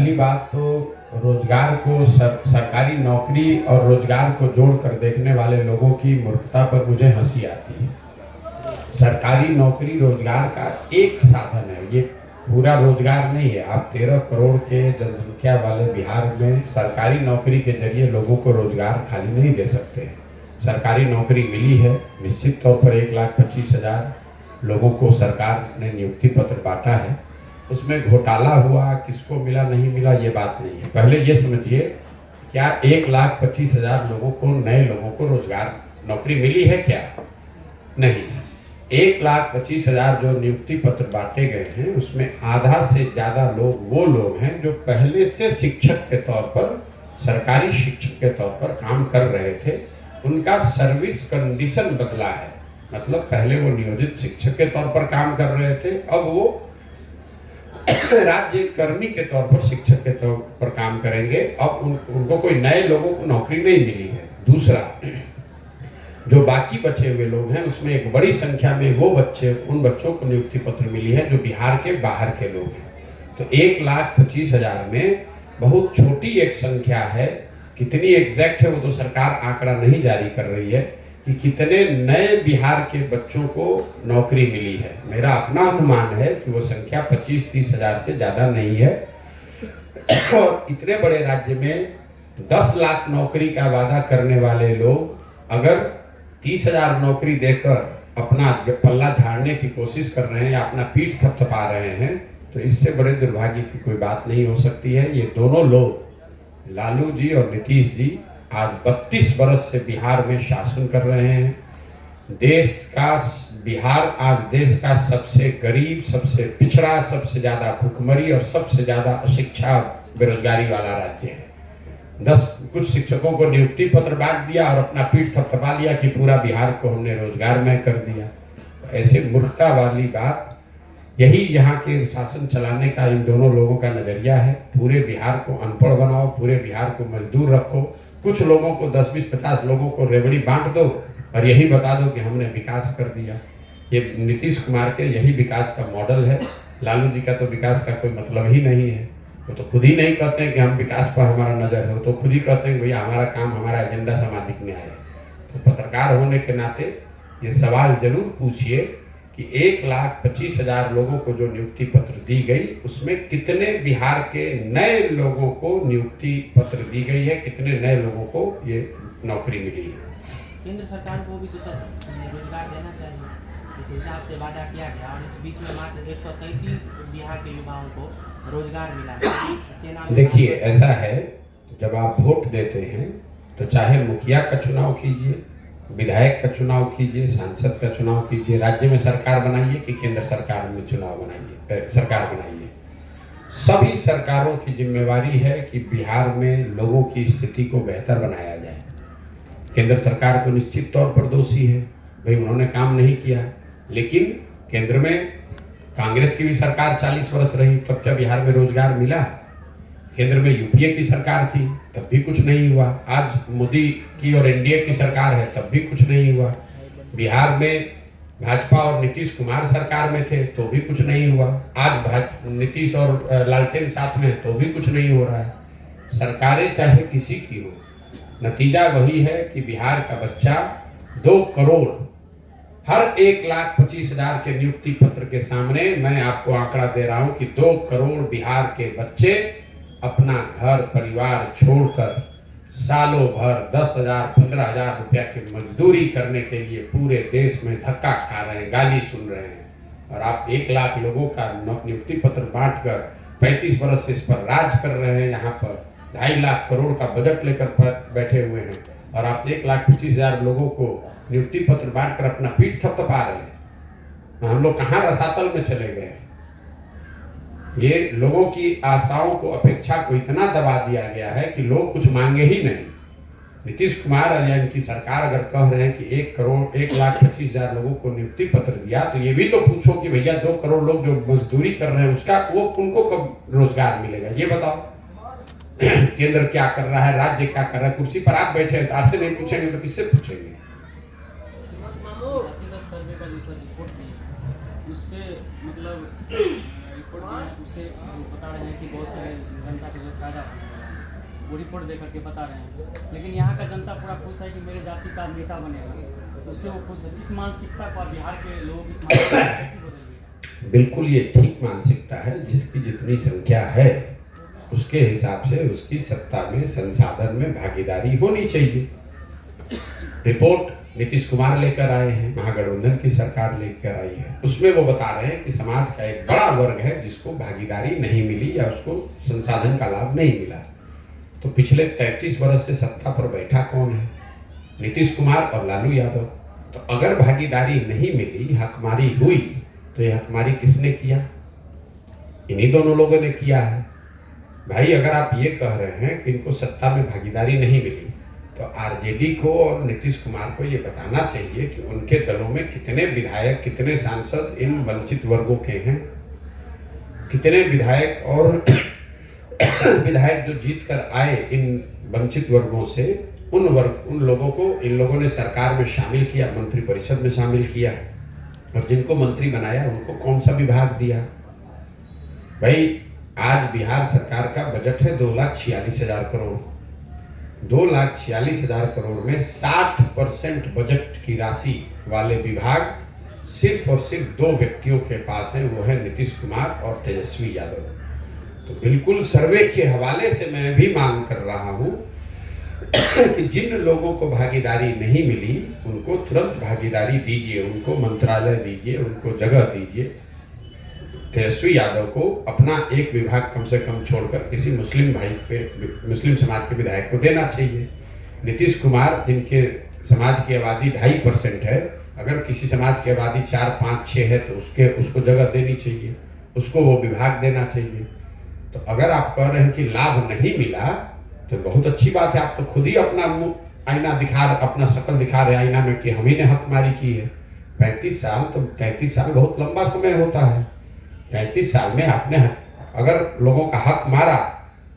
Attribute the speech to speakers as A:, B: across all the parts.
A: पहली बात तो रोजगार को सरकारी नौकरी और रोजगार को जोड़कर देखने वाले लोगों की मूर्खता पर मुझे हंसी आती है। सरकारी नौकरी रोजगार का एक साधन है, ये पूरा रोजगार नहीं है। आप 13 करोड़ के जनसंख्या वाले बिहार में सरकारी नौकरी के जरिए लोगों को रोजगार खाली नहीं दे सकते। सरकारी नौकरी मिली है, निश्चित तौर पर 1,25,000 लोगों को सरकार ने नियुक्ति पत्र बांटा है। उसमें घोटाला हुआ, किसको मिला नहीं मिला ये बात नहीं है। पहले ये समझिए, क्या 1,25,000 लोगों को, नए लोगों को रोजगार नौकरी मिली है क्या? नहीं। 1,25,000 जो नियुक्ति पत्र बांटे गए हैं उसमें आधा से ज़्यादा लोग वो लोग हैं जो पहले से शिक्षक के तौर पर, सरकारी शिक्षक के तौर पर काम कर रहे थे। उनका सर्विस कंडीशन बदला है, मतलब पहले वो नियोजित शिक्षक के तौर पर काम कर रहे थे, अब वो राज्य कर्मी के तौर पर, शिक्षक के तौर पर काम करेंगे। अब उनको कोई नए लोगों को नौकरी नहीं मिली है। दूसरा, जो बाकी बचे हुए लोग हैं उसमें एक बड़ी संख्या में वो बच्चे, उन बच्चों को नियुक्ति पत्र मिली है जो बिहार के बाहर के लोग हैं। तो 1,25,000 में बहुत छोटी एक संख्या है, कितनी एग्जैक्ट है वो तो सरकार आंकड़ा नहीं जारी कर रही है कि कितने नए बिहार के बच्चों को नौकरी मिली है। मेरा अपना अनुमान है कि वो संख्या 25-30 हज़ार से ज़्यादा नहीं है। और इतने बड़े राज्य में 10 लाख नौकरी का वादा करने वाले लोग अगर 30,000 नौकरी देकर अपना पल्ला झाड़ने की कोशिश कर रहे हैं या अपना पीठ थपथपा रहे हैं, तो इससे बड़े दुर्भाग्य की कोई बात नहीं हो सकती है। ये दोनों लोग, लालू जी और नीतीश जी, आज 32 बरस से बिहार में शासन कर रहे हैं। बिहार आज देश का सबसे गरीब, सबसे पिछड़ा, सबसे ज़्यादा भुखमरी और सबसे ज़्यादा अशिक्षा, बेरोजगारी वाला राज्य है। कुछ शिक्षकों को नियुक्ति पत्र बांट दिया और अपना पीठ थपथपा लिया कि पूरा बिहार को हमने रोजगारमय कर दिया। तो ऐसे मूर्खता वाली बात, यही यहाँ के शासन चलाने का इन दोनों लोगों का नजरिया है। पूरे बिहार को अनपढ़ बनाओ, पूरे बिहार को मजदूर रखो, कुछ लोगों को 10, 20, 50 लोगों को रेवड़ी बांट दो और यही बता दो कि हमने विकास कर दिया। ये नीतीश कुमार के यही विकास का मॉडल है। लालू जी का तो विकास का कोई मतलब ही नहीं है। वो तो खुद ही नहीं कहते हैं कि हम विकास पर हमारा नज़र है, वो तो खुद ही कहते हैं भैया हमारा काम, हमारा एजेंडा सामाजिक न्याय है। तो पत्रकार होने के नाते ये सवाल जरूर पूछिए कि 1,25,000 लोगों को जो नियुक्ति पत्र दी गई उसमें कितने बिहार के नए लोगों को नियुक्ति पत्र दी गई है, कितने नए लोगों को ये नौकरी मिली है।
B: केंद्र सरकार को भी तो रोजगार देना चाहिए, इस हिसाब से वादा किया गया और इस बीच में मात्र 133 बिहार के युवाओं को रोजगार मिला।
A: देखिए, ऐसा है, जब आप वोट देते हैं तो चाहे मुखिया का चुनाव कीजिए, विधायक का चुनाव कीजिए, सांसद का चुनाव कीजिए, राज्य में सरकार बनाइए कि केंद्र सरकार में चुनाव बनाइए, सरकार बनाइए, सभी सरकारों की जिम्मेवारी है कि बिहार में लोगों की स्थिति को बेहतर बनाया जाए। केंद्र सरकार तो निश्चित तौर पर दोषी है, भाई उन्होंने काम नहीं किया। लेकिन केंद्र में कांग्रेस की भी सरकार 40 वर्ष रही, तब क्या बिहार में रोजगार मिला? केंद्र में यूपीए की सरकार थी, तब भी कुछ नहीं हुआ। आज मोदी की और एनडीए की सरकार है, तब भी कुछ नहीं हुआ। बिहार में भाजपा और नीतीश कुमार सरकार में थे तो भी कुछ नहीं हुआ। आज नीतीश और लालटेन साथ में है तो भी कुछ नहीं हो रहा है। सरकारें चाहे किसी की हो, नतीजा वही है कि बिहार का बच्चा 2 करोड़, हर 1,25,000 के नियुक्ति पत्र के सामने मैं आपको आंकड़ा दे रहा हूं कि 2 करोड़ बिहार के बच्चे अपना घर परिवार छोड़कर सालों भर 10,000, 15,000 रुपया की मजदूरी करने के लिए पूरे देश में धक्का खा रहे हैं, गाली सुन रहे हैं। और आप 1 लाख लोगों का नियुक्ति पत्र बांटकर 35 वर्ष से इस पर राज कर रहे हैं। यहाँ पर 2.5 लाख करोड़ का बजट लेकर बैठे हुए हैं और आप 1,25,000 लोगों को नियुक्ति पत्र बांटकर अपना पीठ थपथपा रहे हैं। हम लोग कहाँ रसातल में चले गए? ये लोगों की आशाओं को, अपेक्षा को इतना दबा दिया गया है कि लोग कुछ मांगे ही नहीं। नीतीश कुमार या इनकी सरकार अगर कह रहे हैं कि 1,25,000 लोगों को नियुक्ति पत्र दिया, तो ये भी तो पूछो कि भैया 2 करोड़ लोग जो मजदूरी कर रहे हैं उसका उनको कब रोजगार मिलेगा? ये बताओ। केंद्र क्या कर रहा है, राज्य क्या कर रहा है? कुर्सी पर आप बैठे हैं तो आपसे नहीं पूछेंगे तो किससे पूछेंगे?
C: उससे मतलब रिपोर्ट उससे बता रहे हैं कि बहुत सारे जनता के वो रिपोर्ट दे करके बता रहे हैं। लेकिन यहाँ का जनता पूरा खुश है कि मेरे जाति का नेता बनेगा, तो उससे वो खुश है। इस मानसिकता को बिहार के लोग इस मानसिकता को कैसे बदलेंगे?
A: बिल्कुल ये ठीक मानसिकता है। जिसकी जितनी संख्या है उसके हिसाब से उसकी सत्ता में, संसाधन में भागीदारी होनी चाहिए। रिपोर्ट नीतीश कुमार लेकर आए हैं, महागठबंधन की सरकार लेकर आई है। उसमें वो बता रहे हैं कि समाज का एक बड़ा वर्ग है जिसको भागीदारी नहीं मिली या उसको संसाधन का लाभ नहीं मिला। तो पिछले 33 वर्ष से सत्ता पर बैठा कौन है? नीतीश कुमार और लालू यादव। तो अगर भागीदारी नहीं मिली, हकमारी हुई, तो ये हकमारी किसने किया? इन्हीं दोनों लोगों ने किया है। भाई अगर आप ये कह रहे हैं कि इनको सत्ता में भागीदारी नहीं मिली, तो आरजेडी को और नीतीश कुमार को ये बताना चाहिए कि उनके दलों में कितने विधायक, कितने सांसद इन वंचित वर्गों के हैं, कितने विधायक और विधायक जो जीत कर आए इन वंचित वर्गों से, उन लोगों को इन लोगों ने सरकार में शामिल किया, मंत्रिपरिषद में शामिल किया, और जिनको मंत्री बनाया उनको कौन सा विभाग दिया? भाई आज बिहार सरकार का बजट है 2,46,000 करोड़। 2,46,000 करोड़ में 60% बजट की राशि वाले विभाग सिर्फ और सिर्फ 2 व्यक्तियों के पास हैं, वो है नीतीश कुमार और तेजस्वी यादव। तो बिल्कुल सर्वे के हवाले से मैं भी मांग कर रहा हूं कि जिन लोगों को भागीदारी नहीं मिली उनको तुरंत भागीदारी दीजिए, उनको मंत्रालय दीजिए, उनको जगह दीजिए। तेजस्वी यादव को अपना एक विभाग कम से कम छोड़कर किसी मुस्लिम मुस्लिम समाज के विधायक को देना चाहिए। नीतीश कुमार जिनके समाज की आबादी 2.5% है, अगर किसी समाज की आबादी 4, 5, 6 है तो उसको जगह देनी चाहिए, उसको वो विभाग देना चाहिए। तो अगर आप कह रहे हैं कि लाभ नहीं मिला तो बहुत अच्छी बात है। आप तो खुद ही अपना अपना शक्ल दिखा रहे आईना में कि हम ही ने हकमारी की है। 35 साल, तो 33 साल बहुत लंबा समय होता है। 33 साल में आपने अगर लोगों का हक मारा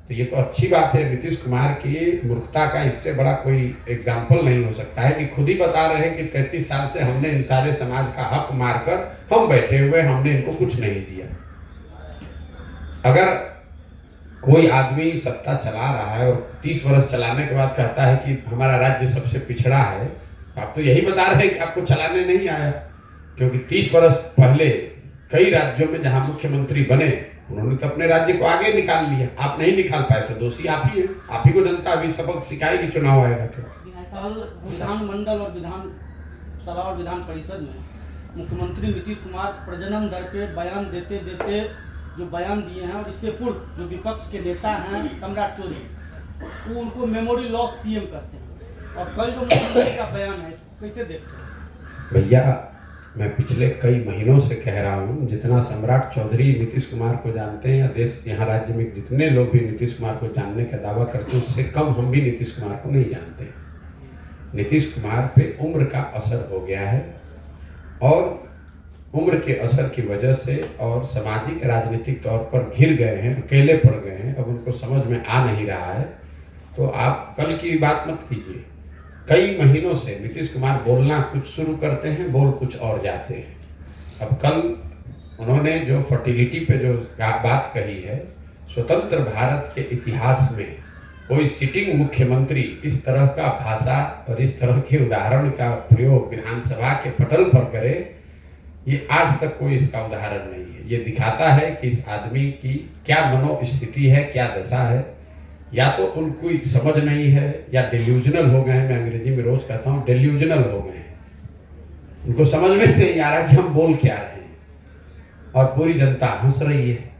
A: तो ये तो अच्छी बात है। नीतीश कुमार की मूर्खता का इससे बड़ा कोई एग्जाम्पल नहीं हो सकता है कि खुद ही बता रहे हैं कि 33 साल से हमने इन सारे समाज का हक मारकर हम बैठे हुए, हमने इनको कुछ नहीं दिया। अगर कोई आदमी सत्ता चला रहा है और 30 वर्ष चलाने के बाद कहता है कि हमारा राज्य सबसे पिछड़ा है, आप तो यही बता रहे हैं कि आपको चलाने नहीं आया। क्योंकि 30 वर्ष पहले कई राज्यों में जहां मुख्यमंत्री बने उन्होंने तो अपने राज्य को आगे निकाल लिया, आप नहीं निकाल पाए तो दोषी आप ही है। आप ही को जनता अभी सबक सिखाएगी चुनाव आएगा तो।
C: विधानमंडल और विधानसभा और विधान परिषद में मुख्यमंत्री नीतीश कुमार प्रजनन दर पे बयान देते देते जो बयान दिए हैं, और इससे पूर्व जो विपक्ष के नेता हैं सम्राट चौधरी, वो उनको मेमोरी लॉस सीएम कहते हैं, और कल जो मुख्यमंत्री का बयान है इसको कैसे देखते हैं?
A: भैया मैं पिछले कई महीनों से कह रहा हूँ, जितना सम्राट चौधरी नीतीश कुमार को जानते हैं या देश यहाँ राज्य में जितने लोग भी नीतीश कुमार को जानने का दावा करते हैं, उससे कम हम भी नीतीश कुमार को नहीं जानते। नीतीश कुमार पे उम्र का असर हो गया है, और उम्र के असर की वजह से और सामाजिक राजनीतिक तौर पर घिर गए हैं, अकेले पड़ गए हैं, अब उनको समझ में आ नहीं रहा है। तो आप कल की बात मत कीजिए। कई महीनों से नीतीश कुमार बोलना कुछ शुरू करते हैं, बोल कुछ और जाते हैं। अब कल उन्होंने जो फर्टिलिटी पे जो बात कही है, स्वतंत्र भारत के इतिहास में कोई सिटिंग मुख्यमंत्री इस तरह का भाषा और इस तरह के उदाहरण का प्रयोग विधानसभा के पटल पर करे, ये आज तक कोई इसका उदाहरण नहीं है। ये दिखाता है कि इस आदमी की क्या मनोस्थिति है, क्या दशा है। या तो उनको समझ नहीं है या डेल्यूजनल हो गए हैं। मैं अंग्रेजी में रोज कहता हूँ डेल्यूजनल हो गए हैं, उनको समझ में नहीं आ रहा कि हम बोल क्या रहे हैं, और पूरी जनता हंस रही है।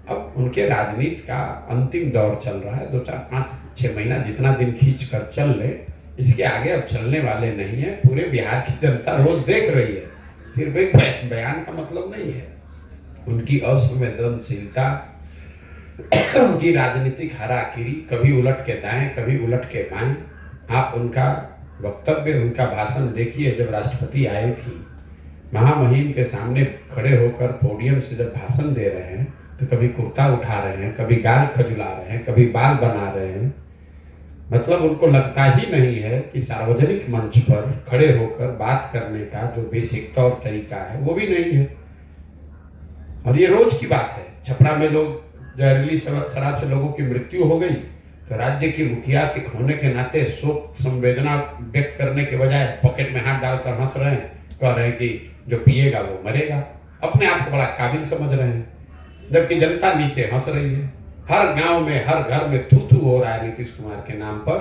A: अब उनके राजनीति का अंतिम दौर चल रहा है, 2, 4, 5, 6 महीना जितना दिन खींच कर चल ले, इसके आगे अब चलने वाले नहीं है। पूरे बिहार की जनता रोज देख रही है, सिर्फ एक बयान का मतलब नहीं है। उनकी असंवेदनशीलता, उनकी राजनीतिक हाराकिरी, कभी उलट के दाएं कभी उलट के बाएं। आप उनका वक्तव्य, उनका भाषण देखिए। जब राष्ट्रपति आए थी, महामहिम के सामने खड़े होकर पोडियम से जब भाषण दे रहे हैं तो कभी कुर्ता उठा रहे हैं, कभी गाल खजुला रहे हैं, कभी बाल बना रहे हैं। मतलब उनको लगता ही नहीं है कि सार्वजनिक मंच पर खड़े होकर बात करने का जो बेसिक तौर तरीका है वो भी नहीं है। और ये रोज की बात है। छपरा में लोग जहरीली शराब से लोगों की मृत्यु हो गई तो राज्य की मुखिया के होने के नाते शोक संवेदना व्यक्त करने के बजाय पॉकेट में हाथ डालकर हंस रहे हैं, कह रहे हैं कि जो पिएगा वो मरेगा। अपने आप को बड़ा काबिल समझ रहे हैं, जबकि जनता नीचे हंस रही है। हर गांव में, हर घर में थू थू हो रहा है नीतीश कुमार के नाम पर।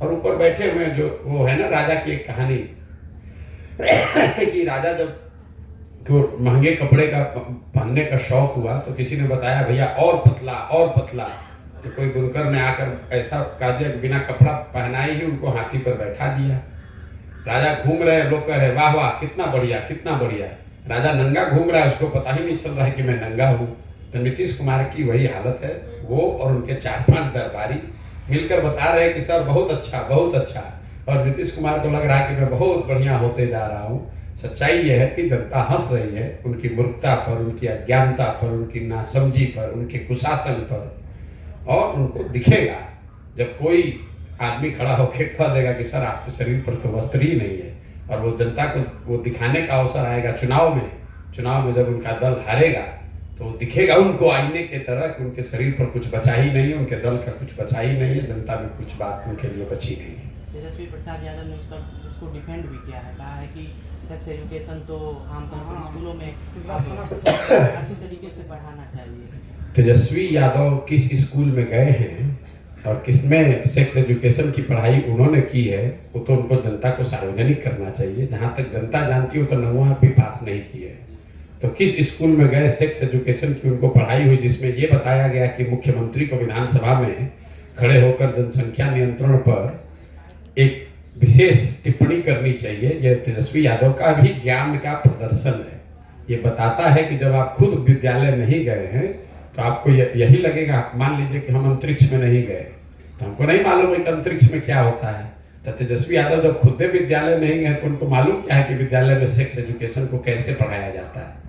A: और ऊपर बैठे हुए जो वो है ना, राजा की एक कहानी कि राजा जब को महंगे कपड़े का पहनने का शौक हुआ तो किसी ने बताया भैया और पतला और पतला, तो कोई बुनकर ने आकर ऐसा कहा दिया कि बिना कपड़ा पहनाए ही उनको हाथी पर बैठा दिया। राजा घूम रहे, लोग कह रहे वाह वाह कितना बढ़िया कितना बढ़िया। राजा नंगा घूम रहा है, उसको पता ही नहीं चल रहा है कि मैं नंगा हूँ। तो नीतीश कुमार की वही हालत है। वो और उनके 4-5 दरबारी मिलकर बता रहे हैं कि सर बहुत अच्छा बहुत अच्छा, और नीतीश कुमार को लग रहा है कि मैं बहुत बढ़िया होते जा रहा हूँ। सच्चाई यह है कि जनता हंस रही है उनकी मूर्खता पर, उनकी अज्ञानता पर, उनकी नासमझी पर, उनके कुशासन पर। और उनको दिखेगा जब कोई आदमी खड़ा होकर कह देगा कि सर आपके शरीर पर तो वस्त्र ही नहीं है, और वो जनता को वो दिखाने का अवसर आएगा चुनाव में जब उनका दल हारेगा तो दिखेगा उनको आईने के तरह कि उनके शरीर पर कुछ बचा ही नहीं है, उनके दल का कुछ बचा ही नहीं है, जनता में कुछ बात उनके लिए बची नहीं है।
B: तेजस्वी प्रसाद यादव ने उसको डिफेंड भी किया है, कहा है कि सेक्स एजुकेशन तो आमतौर पर स्कूलों में अच्छी तरीके से पढ़ाना चाहिए।
A: तेजस्वी यादव किस स्कूल में गए हैं और किसमें सेक्स एजुकेशन की पढ़ाई उन्होंने की है, वो तो उनको जनता को सार्वजनिक करना चाहिए। जहाँ तक जनता जानती हो तो 9वीं भी पास नहीं किए, तो किस स्कूल में गए सेक्स एजुकेशन की उनको पढ़ाई हुई जिसमें ये बताया गया कि मुख्यमंत्री को विधानसभा में खड़े होकर जनसंख्या नियंत्रण पर एक विशेष टिप्पणी करनी चाहिए। यह तेजस्वी यादव का भी ज्ञान का प्रदर्शन है। ये बताता है कि जब आप खुद विद्यालय नहीं गए हैं तो आपको यही लगेगा। मान लीजिए कि हम अंतरिक्ष में नहीं गए तो हमको नहीं मालूम है कि अंतरिक्ष में क्या होता है। तो तेजस्वी यादव जब खुद विद्यालय नहीं गए तो उनको मालूम क्या है कि विद्यालय में सेक्स एजुकेशन को कैसे पढ़ाया जाता है।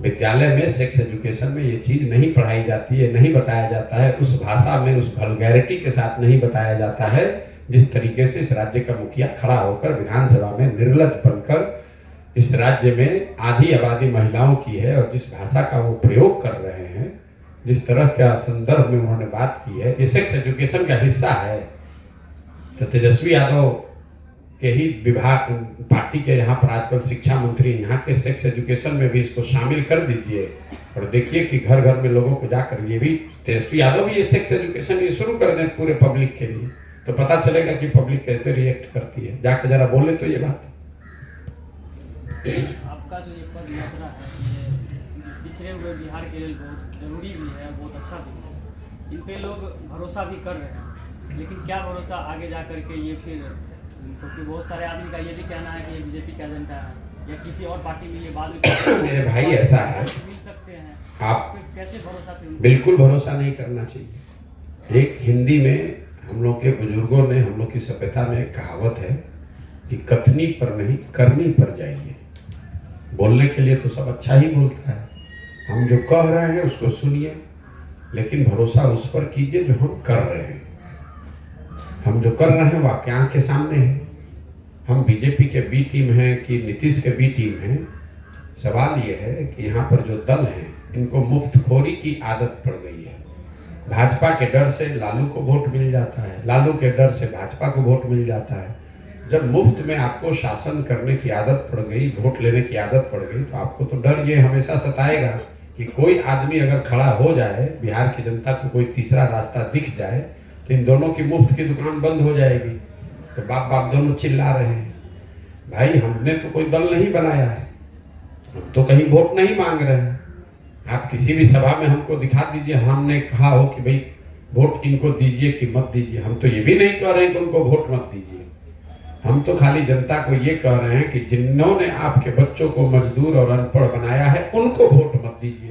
A: विद्यालय में सेक्स एजुकेशन में ये चीज़ नहीं पढ़ाई जाती है, नहीं बताया जाता है, उस भाषा में उस वल्गैरिटी के साथ नहीं बताया जाता है जिस तरीके से इस राज्य का मुखिया खड़ा होकर विधानसभा में निर्लज्ज बनकर इस राज्य में आधी आबादी महिलाओं की है और जिस भाषा का वो प्रयोग कर रहे हैं, जिस तरह का संदर्भ में उन्होंने बात की है, ये सेक्स एजुकेशन का हिस्सा है। तो तेजस्वी यादव के ही विभाग पार्टी के यहाँ पर आजकल शिक्षा मंत्री यहाँ के सेक्स एजुकेशन में भी इसको शामिल कर दीजिए और देखिए कि घर घर में लोगों को जाकर ये भी तेजस्वी यादव भी ये सेक्स एजुकेशन ये शुरू कर दें पूरे पब्लिक के लिए, तो पता चलेगा कि पब्लिक कैसे रिएक्ट करती है। जाके जरा बोले तो ये बात।
C: आपका जो ये पद यात्रा है ये पिछड़े हुए बिहार के लिए बहुत जरूरी भी है, बहुत अच्छा भी है। इन पे लोग भरोसा भी कर रहे हैं, लेकिन क्या भरोसा आगे जा कर के ये फिर, क्योंकि बहुत सारे आदमी का ये भी कहना है कि ये बीजेपी का एजेंडा है या किसी और पार्टी में ये बाद में
A: मेरे भाई ऐसा है,
C: मिल सकते हैं,
A: आप
C: कैसे भरोसा फिर
A: बिल्कुल भरोसा नहीं करना चाहिए। एक हिंदी में हम लोग के बुजुर्गों ने, हम लोग की सभ्यता में एक कहावत है कि कथनी पर नहीं करनी पर जाइए। बोलने के लिए तो सब अच्छा ही बोलता है, हम जो कह रहे हैं उसको सुनिए, लेकिन भरोसा उस पर कीजिए जो हम कर रहे हैं। हम जो कर रहे हैं वो आपके आँख के सामने है। हम बीजेपी के बी टीम हैं कि नीतीश के बी टीम हैं, सवाल ये है कि यहाँ पर जो दल हैं इनको मुफ्तखोरी की आदत पड़ गई है। भाजपा के डर से लालू को वोट मिल जाता है, लालू के डर से भाजपा को वोट मिल जाता है। जब मुफ्त में आपको शासन करने की आदत पड़ गई, वोट लेने की आदत पड़ गई, तो आपको तो डर ये हमेशा सताएगा कि कोई आदमी अगर खड़ा हो जाए, बिहार की जनता को कोई तीसरा रास्ता दिख जाए तो इन दोनों की मुफ्त की दुकान बंद हो जाएगी। तो बाप बाप दोनों चिल्ला रहे हैं। भाई हमने तो कोई दल नहीं बनाया है, हम तो कहीं वोट नहीं मांग रहे हैं। आप किसी भी सभा में हमको दिखा दीजिए हमने कहा हो कि भाई वोट इनको दीजिए कि मत दीजिए। हम तो ये भी नहीं कह रहे हैं कि उनको वोट मत दीजिए, हम तो खाली जनता को ये कह रहे हैं कि जिन्होंने आपके बच्चों को मजदूर और अनपढ़ बनाया है उनको वोट मत दीजिए।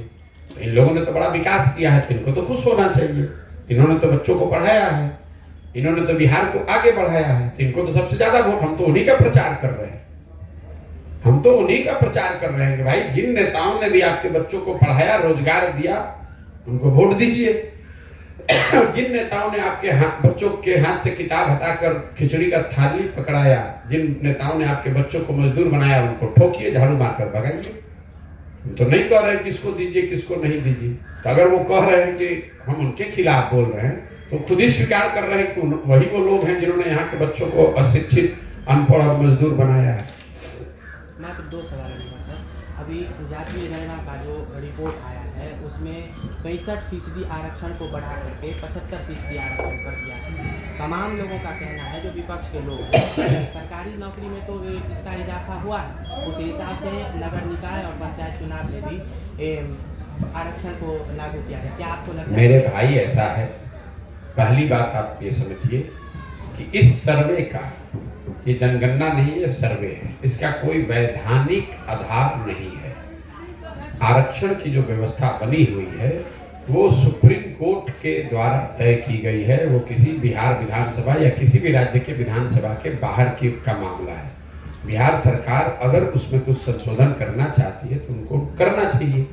A: तो इन लोगों ने तो बड़ा विकास किया है, तो इनको तो खुश होना चाहिए। इन्होंने तो बच्चों को पढ़ाया है, इन्होंने तो बिहार को आगे बढ़ाया है, तो इनको तो सबसे ज्यादा वोट। हम तो उन्हीं का प्रचार कर रहे हैं, हम तो उन्हीं का प्रचार कर रहे हैं कि भाई जिन नेताओं ने भी आपके बच्चों को पढ़ाया, रोजगार दिया, उनको वोट दीजिए। जिन नेताओं ने आपके बच्चों के हाथ से किताब हटाकर खिचड़ी का थाली पकड़ाया, जिन नेताओं ने आपके बच्चों को मजदूर बनाया, उनको ठोकिए, झाड़ू मारकर भगाइए। हम तो नहीं कह रहे किसको दीजिए किसको नहीं दीजिए। तो अगर वो कह रहे हैं कि हम उनके खिलाफ बोल रहे हैं, तो खुद ही स्वीकार कर रहे हैं कि वही वो लोग हैं जिन्होंने यहाँ के बच्चों को अशिक्षित, अनपढ़ और मजदूर बनाया है।
B: मात्र 2 सवाल है सर। अभी जातीय जनगणना का जो रिपोर्ट आया है उसमें 65% आरक्षण को बढ़ा करके 75% आरक्षण कर दिया है। तमाम लोगों का कहना है, जो विपक्ष के लोग हैं, सरकारी नौकरी में तो इसका इजाफा हुआ है, उस हिसाब से नगर निकाय और पंचायत चुनाव में भी आरक्षण को लागू किया है। क्या आपको लगता है?
A: मेरे भाई ऐसा है, पहली बात आप ये समझिए कि इस सर्वे का, ये जनगणना नहीं है, सर्वे है, इसका कोई वैधानिक आधार नहीं है। आरक्षण की जो व्यवस्था बनी हुई है वो सुप्रीम कोर्ट के द्वारा तय की गई है। वो किसी बिहार विधानसभा या किसी भी राज्य के विधानसभा के बाहर की का मामला है। बिहार सरकार अगर उसमें कुछ संशोधन करना चाहती है तो उनको करना चाहिए।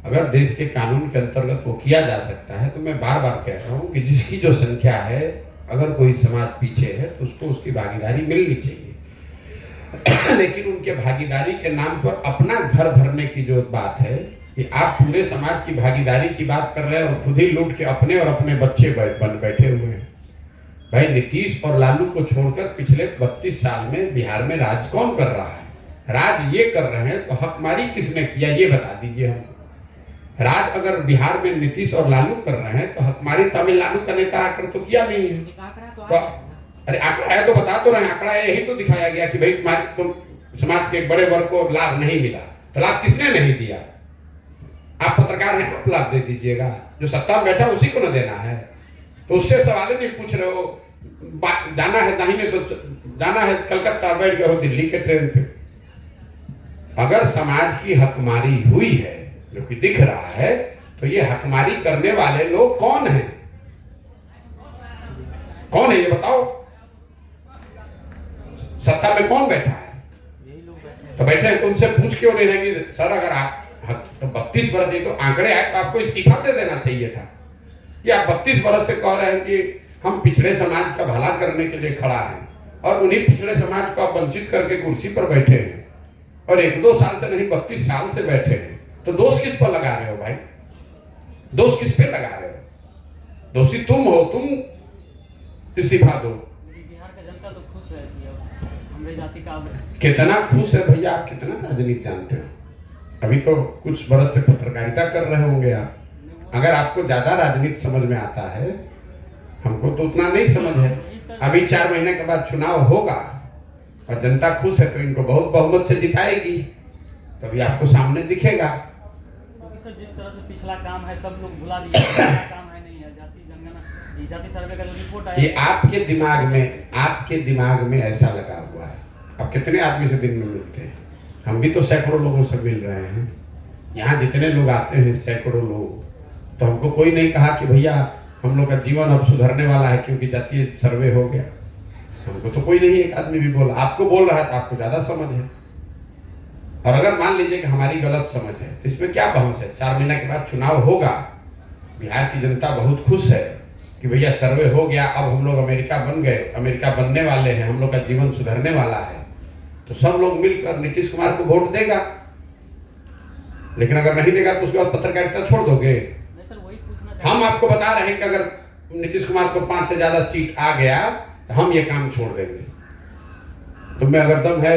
A: अगर देश के कानून के अंतर्गत वो किया जा सकता है तो मैं बार बार कह रहा हूँ कि जिसकी जो संख्या है, अगर कोई समाज पीछे है तो उसको उसकी भागीदारी मिलनी चाहिए। लेकिन उनके भागीदारी के नाम पर अपना घर भरने की जो बात है, कि आप पूरे समाज की भागीदारी की बात कर रहे हैं और खुद ही लूट के अपने और अपने बच्चे बन बैठे हुए हैं। भाई नीतीश और लालू को छोड़कर पिछले 32 साल में बिहार में राज कौन कर रहा है? राज ये कर रहे हैं तो हकमारी किसने किया, ये बता दीजिए हमको। राज अगर बिहार में नीतीश और लालू कर रहे हैं तो हकमारी तमिलनाडु का नेता आकर तो किया नहीं है। तो अरे आंकड़ा है तो बता तो रहे, आंकड़ा यही तो दिखाया गया कि भाई तुम समाज के एक बड़े वर्ग को लाभ नहीं मिला। तो लाभ किसने नहीं दिया? आप पत्रकार हैं, आप लाभ दे दीजिएगा। जो सत्ता में बैठा उसी को न देना है। तो उससे सवाल नहीं पूछ रहे हो। जाना है दाहिने तो जाना है कलकत्ता, बैठ गए हो दिल्ली के ट्रेन पे। अगर समाज की हकमारी हुई है, जो कि दिख रहा है, तो ये हकमारी करने वाले लोग कौन हैं? कौन है ये बताओ? सत्ता में कौन बैठा है? तो बैठे हैं तो उनसे पूछ क्यों नहीं रहे कि सर अगर आप तो 32 वर्ष, ये तो आंकड़े आए तो आपको इस्तीफा दे देना चाहिए था। ये आप 32 वर्ष से कह रहे हैं कि हम पिछड़े समाज का भला करने के लिए खड़ा है और उन्हीं पिछड़े समाज को आप वंचित करके कुर्सी पर बैठे हैं और 1-2 साल से नहीं 32 साल से बैठे हैं। तो दोष किस पर लगा रहे हो भाई? दोष किस पे लगा रहे हो? दोषी तुम हो, तुम इस्तीफा दो।
C: बिहार का जनता तो खुश है हमारे जाति का।
A: कितना खुश है भैया? आप कितना राजनीति जानते हो? अभी तो कुछ बरस से पत्रकारिता कर रहे होंगे आप। अगर आपको ज्यादा राजनीति समझ में आता है, हमको तो उतना नहीं समझ है। अभी 4 महीने के बाद चुनाव होगा और जनता खुश है तो इनको बहुत बहुमत से जिताएगी, तभी आपको सामने दिखेगा।
C: क्योंकि सर जिस तरह से पिछला काम है सब लोग भुला दिए, काम है नहीं है। जाति जनगणना, जाति सर्वे का जो रिपोर्ट आया,
A: ये आपके दिमाग में ऐसा लगा हुआ है। अब कितने आदमी से दिन में मिलते हैं? हम भी तो सैकड़ों लोगों से मिल रहे हैं। यहाँ जितने लोग आते हैं सैकड़ों लोग, तो हमको कोई नहीं कहा कि भैया हम लोग का जीवन अब सुधरने वाला है क्योंकि जातीय सर्वे हो गया। हमको तो कोई नहीं, एक आदमी भी बोला। आपको बोल रहा है तो आपको ज्यादा समझ है। और अगर मान लीजिए कि हमारी गलत समझ है तो इसमें क्या बहस है? 4 महीने के बाद चुनाव होगा, बिहार की जनता बहुत खुश है कि भैया सर्वे हो गया, अब हम लोग अमेरिका बन गए, अमेरिका बनने वाले हैं, हम लोग का जीवन सुधरने वाला है, तो सब लोग मिलकर नीतीश कुमार को वोट देगा। लेकिन अगर नहीं देगा तो उसके बाद पत्रकारिता छोड़ दोगे?
C: सर वही पूछना
A: हम आपको बता रहे हैं कि अगर नीतीश कुमार को 5 से ज्यादा सीट आ गया तो हम ये काम छोड़ देंगे। तुम्हें अगर दम है,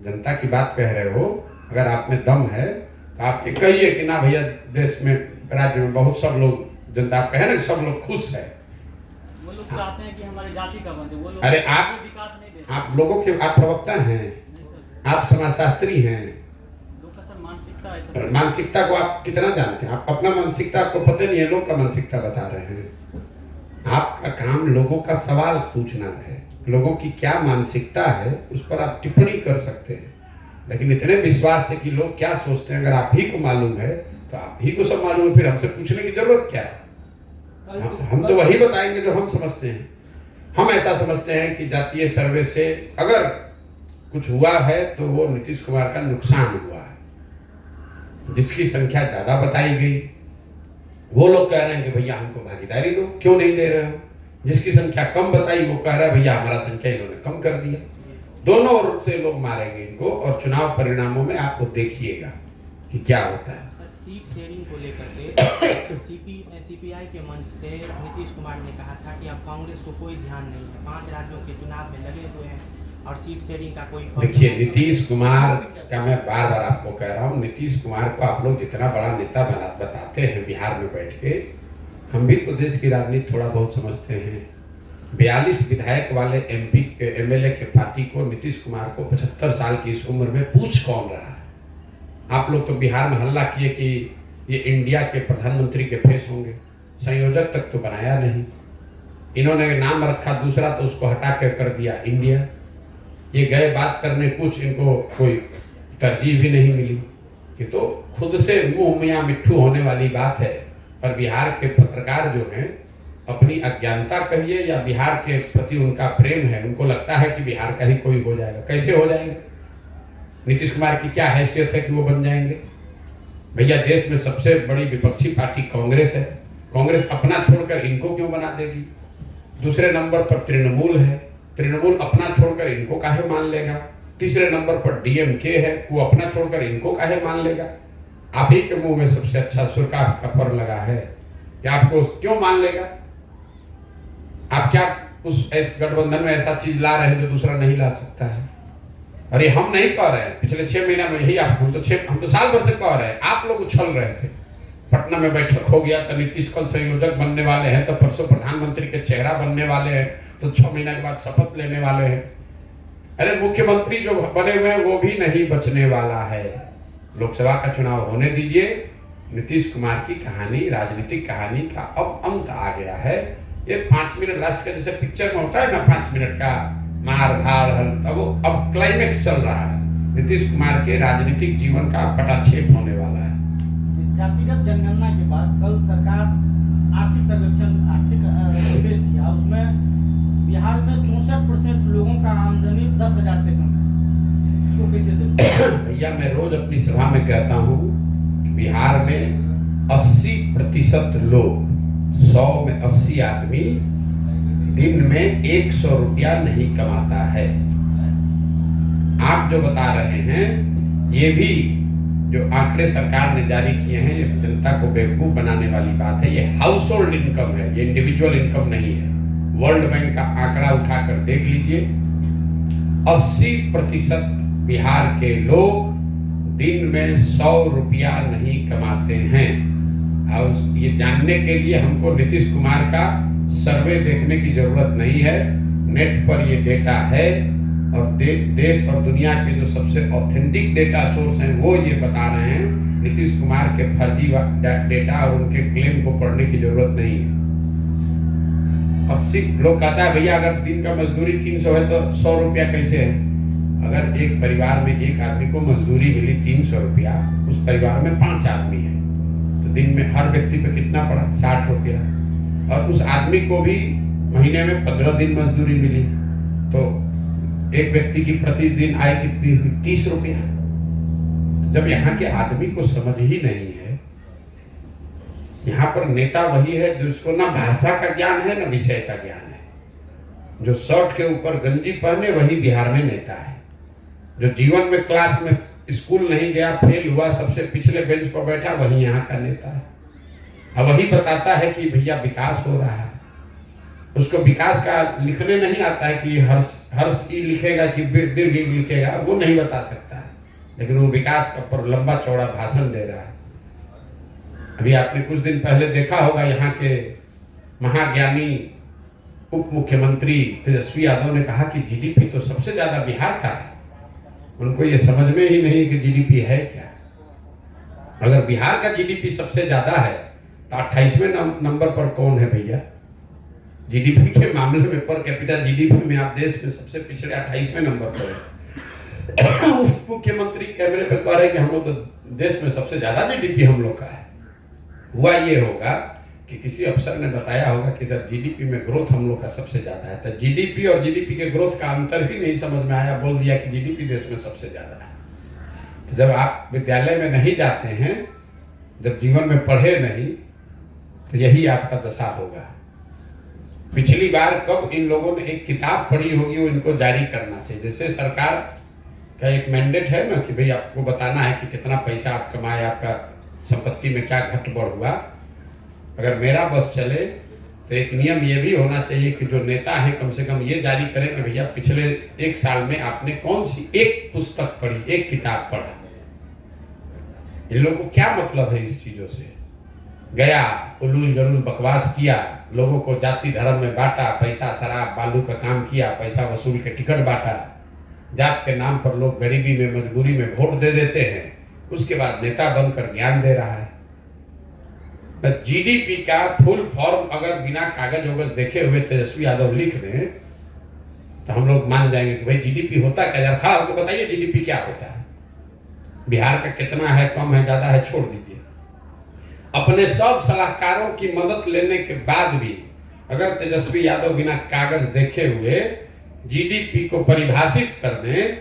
A: जनता की बात कह रहे हो, अगर आप में दम है तो आप ये कहिए कि ना भैया देश में, राज्य में बहुत सब लोग, जनता आप कहे ना सब लोग खुश है।
C: वो लोग चाहते हैं कि हमारी जाति का बने, वो लोग
A: अरे आप
C: विकास नहीं दे।
A: आप लोगों के, आप प्रवक्ता हैं, आप समाजशास्त्री हैं,
C: लोग का सर मानसिकता ऐसा,
A: मानसिकता को आप कितना जानते हैं? आप अपना मानसिकता आपको पता नहीं है, लोग का मानसिकता बता रहे हैं। आपका काम लोगों का सवाल पूछना है, लोगों की क्या मानसिकता है उस पर आप टिप्पणी कर सकते हैं। लेकिन इतने विश्वास से कि लोग क्या सोचते हैं अगर आप ही को मालूम है तो आप ही को सब मालूम है, फिर हमसे पूछने की जरूरत क्या है? हम तो वही बताएंगे जो हम समझते हैं। हम ऐसा समझते हैं कि जातीय सर्वे से अगर कुछ हुआ है तो वो नीतीश कुमार का नुकसान हुआ है। जिसकी संख्या ज्यादा बताई गई वो लोग कह रहे हैं कि भैया हमको भागीदारी दो, क्यों नहीं दे रहे हो? जिसकी संख्या कम बताई वो कह रहा है भैया हमारा संख्या इन्होंने कम कर दिया। दोनों ओर से लोग मारेंगे इनको और चुनाव परिणामों में आपको देखिएगा कि क्या होता है।
B: सीट शेयरिंग को लेकर के सीपीआई के मंच से नीतीश कुमार ने कहा था कि अब कांग्रेस को कोई ध्यान नहीं है, 5 राज्यों के चुनाव में लगे हुए हैं और सीट शेयरिंग का कोई
A: देखिए, नीतीश कुमार का मैं बार बार आपको कह रहा हूँ, नीतीश कुमार को आप लोग जितना बड़ा नेता बताते हैं बिहार में बैठ के, हम भी तो देश की राजनीति थोड़ा बहुत समझते हैं। 42 विधायक वाले एमएलए के पार्टी को, नीतीश कुमार को 75 साल की इस उम्र में पूछ कौन रहा है? आप लोग तो बिहार में हल्ला किए कि ये इंडिया के प्रधानमंत्री के फेस होंगे, संयोजक तक तो बनाया नहीं। इन्होंने नाम रखा दूसरा तो उसको हटा के कर दिया इंडिया। ये गए बात करने कुछ, इनको कोई तरजीह भी नहीं मिली। ये तो खुद से मुंह मियाँ मिट्ठू होने वाली बात है। पर बिहार के पत्रकार जो हैं, अपनी अज्ञानता कहिए या बिहार के प्रति उनका प्रेम है, उनको लगता है कि बिहार का ही कोई हो जाएगा। कैसे हो जाएंगे? नीतीश कुमार की क्या हैसियत है कि वो बन जाएंगे? भैया, देश में सबसे बड़ी विपक्षी पार्टी कांग्रेस है। कांग्रेस अपना छोड़कर इनको क्यों बना देगी? दूसरे नंबर पर तृणमूल है, तृणमूल अपना छोड़कर इनको काहे मान लेगा? तीसरे नंबर पर डीएमके है, वो अपना छोड़कर इनको काहे मान लेगा? आप ही के मुंह में सबसे अच्छा सुरकाह का पर लगा है कि आपको क्यों मान लेगा? आप क्या उस गठबंधन में ऐसा चीज ला रहे हैं जो दूसरा नहीं ला सकता है? अरे हम नहीं कह रहे हैं, पिछले 6 महीना में यही हम तो साल भर से कह रहे हैं। आप लोग उछल रहे थे। पटना में बैठक हो गया तो नीतीश कल संयोजक बनने वाले हैं, तो परसों प्रधानमंत्री के चेहरा बनने वाले हैं, तो 6 महीना के बाद शपथ लेने वाले हैं। अरे मुख्यमंत्री जो बने हुए हैं वो भी नहीं बचने वाला है। लोकसभा का चुनाव होने दीजिए। नीतीश कुमार की कहानी, राजनीतिक कहानी का अब अंत आ गया है। ये 5 मिनट लास्ट का जैसे पिक्चर में होता है ना, 5 मिनट का मार धाड़ हल, अब क्लाइमेक्स चल रहा है। नीतीश कुमार के राजनीतिक जीवन का पटाक्षेप होने वाला है।
C: जातिगत जनगणना के बाद कल सरकार आर्थिक सर्वेक्षण पेश किया, उसमें बिहार में 64% लोगों का आमदनी 10,000 से कम है। इसको कैसे देखते?
A: भैया, मैं रोज अपनी सभा में कहता हूँ कि बिहार में 80% लोग, 100 में 80 आदमी दिन में 100 रुपया नहीं कमाता है। आप जो बता रहे हैं, ये भी जो आंकड़े सरकार ने जारी किए हैं, ये जनता को बेवकूफ बनाने वाली बात है। ये हाउस होल्ड इनकम है, ये इंडिविजुअल इनकम नहीं है। वर्ल्ड बैंक का आंकड़ा उठाकर देख लीजिए, 80% बिहार के लोग दिन में 100 रुपया नहीं कमाते हैं। और ये जानने के लिए हमको नीतीश कुमार का सर्वे देखने की जरूरत नहीं है। नेट पर ये डेटा है और देश और दुनिया के जो सबसे ऑथेंटिक डेटा सोर्स हैं वो ये बता रहे हैं। नीतीश कुमार के फर्जी डेटा और उनके क्लेम को पढ़ने की जरूरत नहीं है। 80 लोग कहता है भैया अगर दिन का मजदूरी 300 है तो 100 रुपया कैसे है? अगर एक परिवार में एक आदमी को मजदूरी मिली 300 रुपया, उस परिवार में 5 आदमी है, तो दिन में हर व्यक्ति पे कितना पड़ा? 60 रुपया। और उस आदमी को भी महीने में 15 दिन मजदूरी मिली, तो एक व्यक्ति की प्रतिदिन आय कितनी हुई? 30 रुपया। जब यहाँ के आदमी को समझ ही नहीं है, यहाँ पर नेता वही है जिसको ना भाषा का ज्ञान है ना विषय का ज्ञान है। जो शर्ट के ऊपर गंजी पहने वही बिहार में नेता है। जो जीवन में क्लास में स्कूल नहीं गया, फेल हुआ, सबसे पिछले बेंच पर बैठा, वही यहाँ का नेता है। अब वही बताता है कि भैया विकास हो रहा है। उसको विकास का लिखने नहीं आता है कि हर्ष ई लिखेगा कि दीर्घ ई लिखेगा, वो नहीं बता सकता है, लेकिन वो विकास का पर लंबा चौड़ा भाषण दे रहा है। अभी आपने कुछ दिन पहले देखा होगा, यहाँ के महाज्ञानी उप मुख्यमंत्री तेजस्वी यादव ने कहा कि जीडीपी तो सबसे ज्यादा बिहार का है। उनको ये समझ में ही नहीं कि जीडीपी है क्या। अगर बिहार का जीडीपी सबसे ज्यादा है तो 28वें नंबर पर कौन है भैया? जीडीपी के मामले में, पर कैपिटा जीडीपी में आप देश में सबसे पिछड़े 28वें नंबर पर है। उप मुख्यमंत्री कैमरे पे कह रहे हैं कि हम लोग तो देश में सबसे ज्यादा जीडीपी हम लोग का है। हुआ ये होगा कि किसी अफसर ने बताया होगा कि सर जीडीपी में ग्रोथ हम लोग का सबसे ज्यादा है, तो जीडीपी और जीडीपी के ग्रोथ का अंतर ही नहीं समझ में आया, बोल दिया कि जीडीपी देश में सबसे ज्यादा है। तो जब आप विद्यालय में नहीं जाते हैं, जब जीवन में पढ़े नहीं, तो यही आपका दशा होगा। पिछली बार कब इन लोगों ने एक किताब पढ़ी होगी, वो इनको जारी करना चाहिए। जैसे सरकार का एक मैंडेट है ना कि भाई आपको बताना है कि कितना पैसा आप कमाए, आपका संपत्ति में क्या घट-बढ़ हुआ। अगर मेरा बस चले तो एक नियम ये भी होना चाहिए कि जो नेता है कम से कम ये जारी करें कि भैया पिछले 1 साल में आपने कौन सी एक पुस्तक पढ़ी, एक किताब पढ़ा। इन लोगों को क्या मतलब है इस चीजों से? गया, उलूल जलूल बकवास किया, लोगों को जाति धर्म में बांटा, पैसा शराब बालू का काम किया, पैसा वसूल के टिकट बांटा, जात के नाम पर लोग गरीबी में मजबूरी में वोट दे देते हैं, उसके बाद नेता बनकर ज्ञान दे रहा है। जीडीपी का फुल फॉर्म अगर बिना कागज वगज देखे हुए तेजस्वी यादव लिख दें तो हम लोग मान जाएंगे कि भाई जीडीपी होता क्या। जरा खड़ा होकर बताइए जीडीपी क्या होता है, बिहार का कितना है, कम है, ज्यादा है, छोड़ दीजिए। अपने सब सलाहकारों की मदद लेने के बाद भी अगर तेजस्वी यादव बिना कागज देखे हुए जीडीपी को परिभाषित कर दें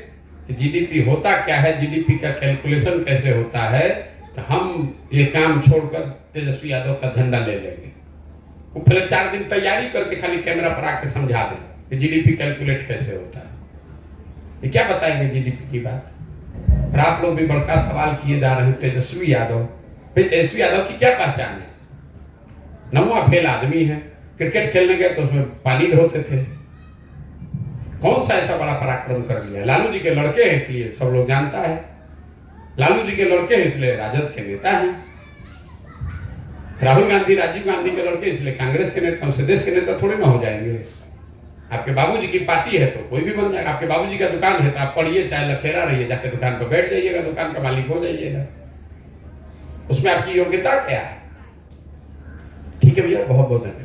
A: कि जीडीपी होता क्या है, जीडीपी का कैलकुलेशन कैसे होता है, तो हम ये काम छोड़कर तेजस्वी यादव का झंडा ले लेंगे। वो पहले 4 दिन तैयारी करके खाली कैमरा पर आके समझा दें कि जीडीपी कैलकुलेट कैसे होता है। ये क्या बताएंगे जीडीपी की बात। और आप लोग भी बड़का सवाल किए जा रहे हैं तेजस्वी यादव। भाई तेजस्वी यादव की क्या पहचान है? 9वां फेल आदमी है, क्रिकेट खेलने गए तो उसमें पानी ढोते थे। कौन सा ऐसा बड़ा पराक्रम कर लिया? लालू जी के लड़के हैं इसलिए सब लोग जानता है, लालू जी के लड़के हैं इसलिए राजद के नेता हैं, राहुल गांधी राजीव गांधी के लड़के इसलिए कांग्रेस के नेता, उससे देश के नेता थोड़े ना हो जाएंगे। आपके बाबूजी की पार्टी है तो कोई भी बन जाएगा। आपके बाबूजी का दुकान है तो आप पढ़िए चाहे लखेरा रहिए, जाके दुकान पर बैठ जाइएगा, दुकान का मालिक हो जाइएगा। उसमें आपकी योग्यता क्या है? ठीक है भैया, बहुत बहुत धन्यवाद।